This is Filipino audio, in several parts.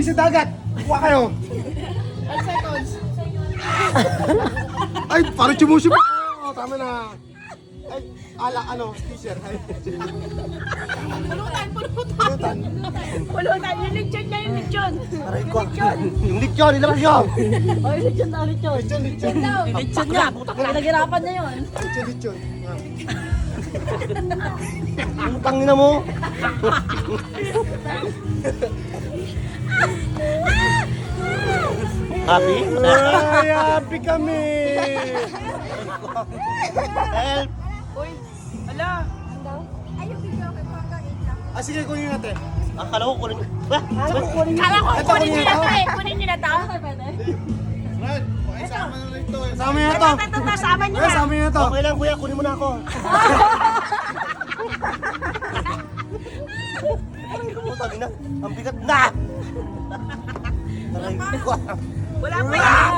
sa dagat. Kuha kayo. 10 seconds. Ay, parang chumusi pa. Oo, tama na. Ay, teacher. Pulutan. Pulutan. Yung lechon niya, yung lechon. Aray ko. Yung lechon, ilabas nyo. Oh, lechon daw, lechon. Lechon. Lechon nga. Pinaghirapan niya yun. Lechon. Ang tangina mo. Happy? Ay, happy kami. Help! Uy, ala. Sige, kunin natin. Akala ko kunin. Ba? Kala ko, kunin niyo na to eh. Kunin niyo na to. Brad, isama na rin ito. Sama niya to. Ito, sama niyo Ay, na. sama niya to. Okay lang kuya, kunin mo na ako. Aray ko, tangin na. Ang bigat na! Aray ko. Wala pa yan.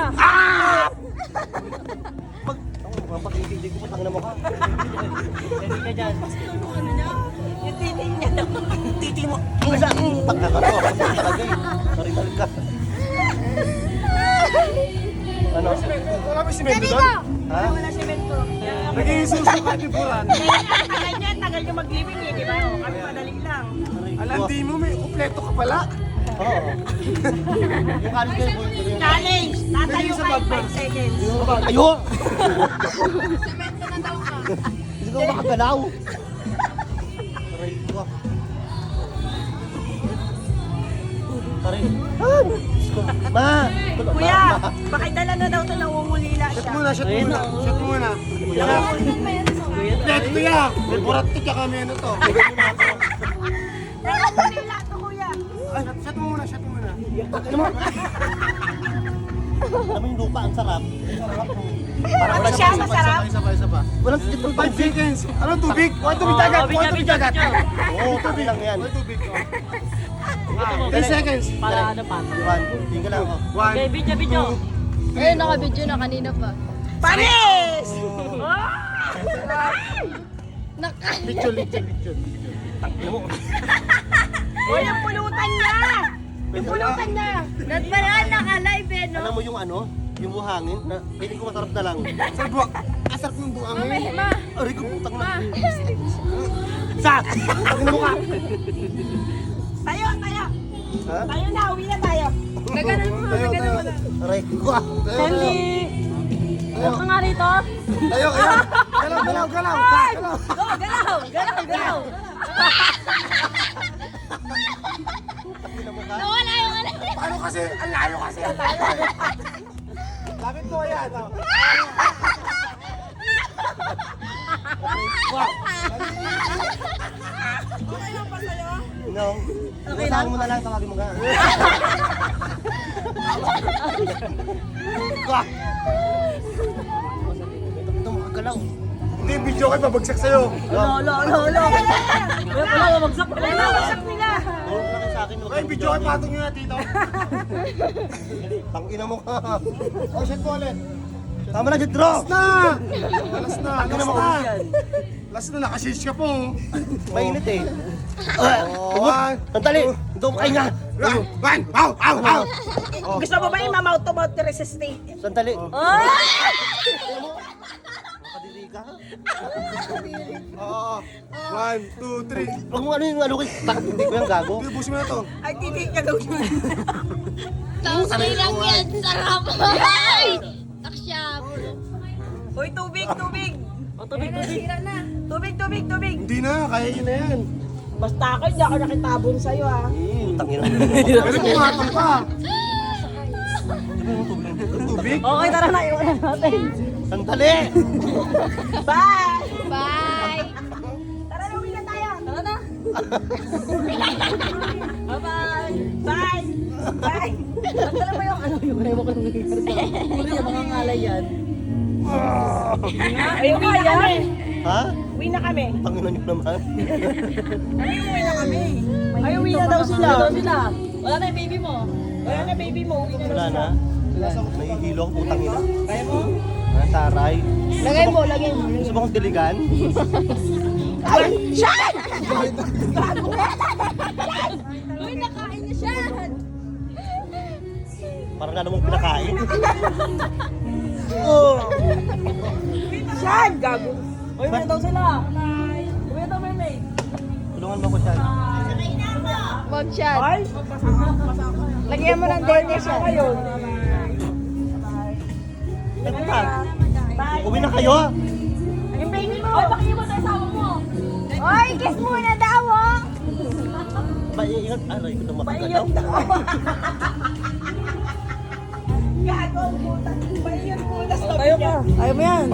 Pag-ibig ko, tangin na mo ka. Ready ka dyan. Yung titin niya. Titi mo. Ang isa. Pagkakato. Sorry, balik ka. Ano? Wala ba si Mendo doon? Ha? Wala si Mento. Naging susuka ni Buran. Tagal niya mag-living eh, di ba? Kami madali lang. Aray ko. Alam, di mo, may kupleto ka pala. Oo. Yung kalis kayo, boy. Challenge! Tatayo ka in 5 seconds. Ayun! Semento na daw ka. Hindi ko makagalaw. Aray ko. Aray. Diyos ko. Ma! Kuya, pakidala na daw ito nangungulila Shot siya. muna, shot muna. Shot muna. Kupleto to yan. May burat to tsaka may ano to. Nangungulila ito, kuya. Shot mo muna, shot mo muna. Ano mo? Alam mo yung lupa, ang sarap. Ano siya, masarap? Isa pa. Walang titong 5 seconds. Ano, tubig? Kuha tubig dagat. Kuha tubig dagat. Oo, tabi lang yan. Kuha tubig. 10 seconds. Para ano pa? Iwan, tingin lang ako. 1. Okay, video. Ayun, naka-video na kanina pa. Panis! Lechon. Tangin mo. Uy, yung pulutan niya! Yung pulutan niya! Not ba na naka-live eh, no? Alam mo yung ano? Yung buhangin na piling ko masarap na lang. Sarap buwak. Asarap ng buwang. Ma, Aray ko, putang na. Sa! Tangina mo ka. Tayo! Ha? Tayo na, uwi na tayo. naganan mo, naganan mo. Aray ko. Sandy! Ano ka nga rito? Tayo. Galaw. Go, galaw! Nawala yung ano. Paano kasi? Ang layo kasi. Lapit mo yan. Oh. Okay lang ba sa'yo? No. Okay lang? Mo na lang, tawagin mo ka. Ito makagalaw. Hindi, video kayo pabagsak sa'yo. Lo. Kaya pala, mamagsak. Wala na, wasak nila. Huwag na kayo sa akin. Ay, video kayo patong nyo na dito. Tangina mo ka. Oh, shot mo ulit. Tama na, Jet Draw. Last na. Last na, nakashish ka po. Mainit eh. One. Sandali. Ito kayo nga. One. Ow. Gusto mo ba yung mouth-to-mouth resistate? Sandali. Oh! Makadili ka. Oo. 1, 2, 3. Huwag mo ano yung ano ko. Hindi ko yung gago. Ubusin mo na to. Ay, titig ka daw yun. Sausaw lang yan. Sarap. Ay! Taksyap. Uy, tubig! O, tubig. Tubig! Hindi na, kaya yun na yan. Basta ako, hindi ako nakitabon sa'yo ah. Tangina. Pero kumatang pa. Tubig? Okay, tara na. Iwan na natin. Sandali. Bye! Bye! Tara na, uwi na tayo! Tara na. Bye-bye. Bye! Bye! Tara mo yung ano, yung ewan ko nung nangyayari sa huli na baka ngalay yan. Ay, uwi na kami! Ha? Uwi na kami! Tangina niyo naman. Ay, uwi na kami! Ay, uwi na daw sila! Wala na yung baby mo. Wala na, baby mo. Uwi na daw Wala sila. na. Nahihilo ako, putang ina. Kaya mo? Ah, taray. Lagay mo. Gusto mo kong diligan? Ay! Shut! Uy, nakain na siya. Parang nga namang pinakain. Oh! Siyan, gago. Uy, may daw sila. Uy, daw may maid. Tulungan mo ko siya. Wag shot. Ay, Lagyan mo ng dede shot. ayun. Ito na. Uwi na kayo. Yung baby mo. Ay, pakinig mo sa asawa mo. Oy, kiss muna daw, oh. Ingat. Aray ko na Paiyot makagalaw. daw. Gago, puta. Paiyot muna sa Tayo ka. Ayaw mo yan.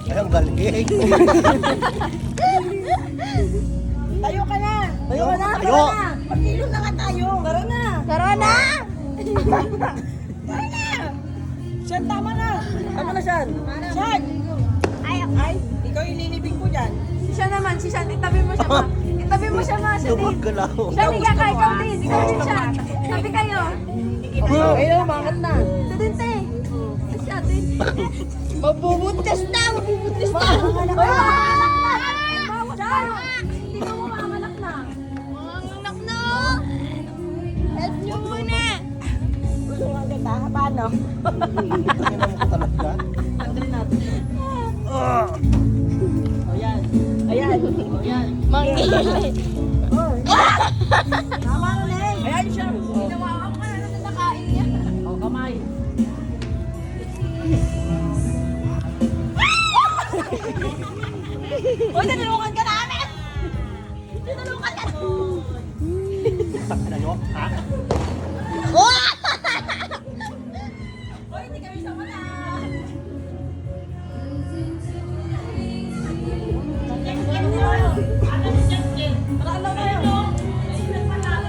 Ay, ang galing. Tayo ka na. Tayo ka na. Tayo. Mag-ilo na nga tayo. Tara na. Tara na. Tara na. Siyan, tama na. Ano na siyan? Siyan. Ay, Ikaw yung linibig ko dyan. Si Sian naman. Si Sian. Itabi mo siya ma. Itabi mo siya ma. Siya din. Lumagalaw. Siya din ka. Ikaw din. Ikaw din siya. Tabi kayo. Ayun, makat na. Ito din, te. Si ate. mabubuntis na. Mabubuntis na. Hindi mo mamamalak na. Mga anak na. Help nyo muna. Tulungan kita. Paano? Tingnan mo ko talaga. Tanggalin natin. Ayan. Ayan. Ayan. Manggili. Tama na na eh. Ayan siya. Ginawa ka na natin nakain niya. O, kamay. Uy, tinulungan ka namin! Tinulungan ka! Ano nyo? Ha?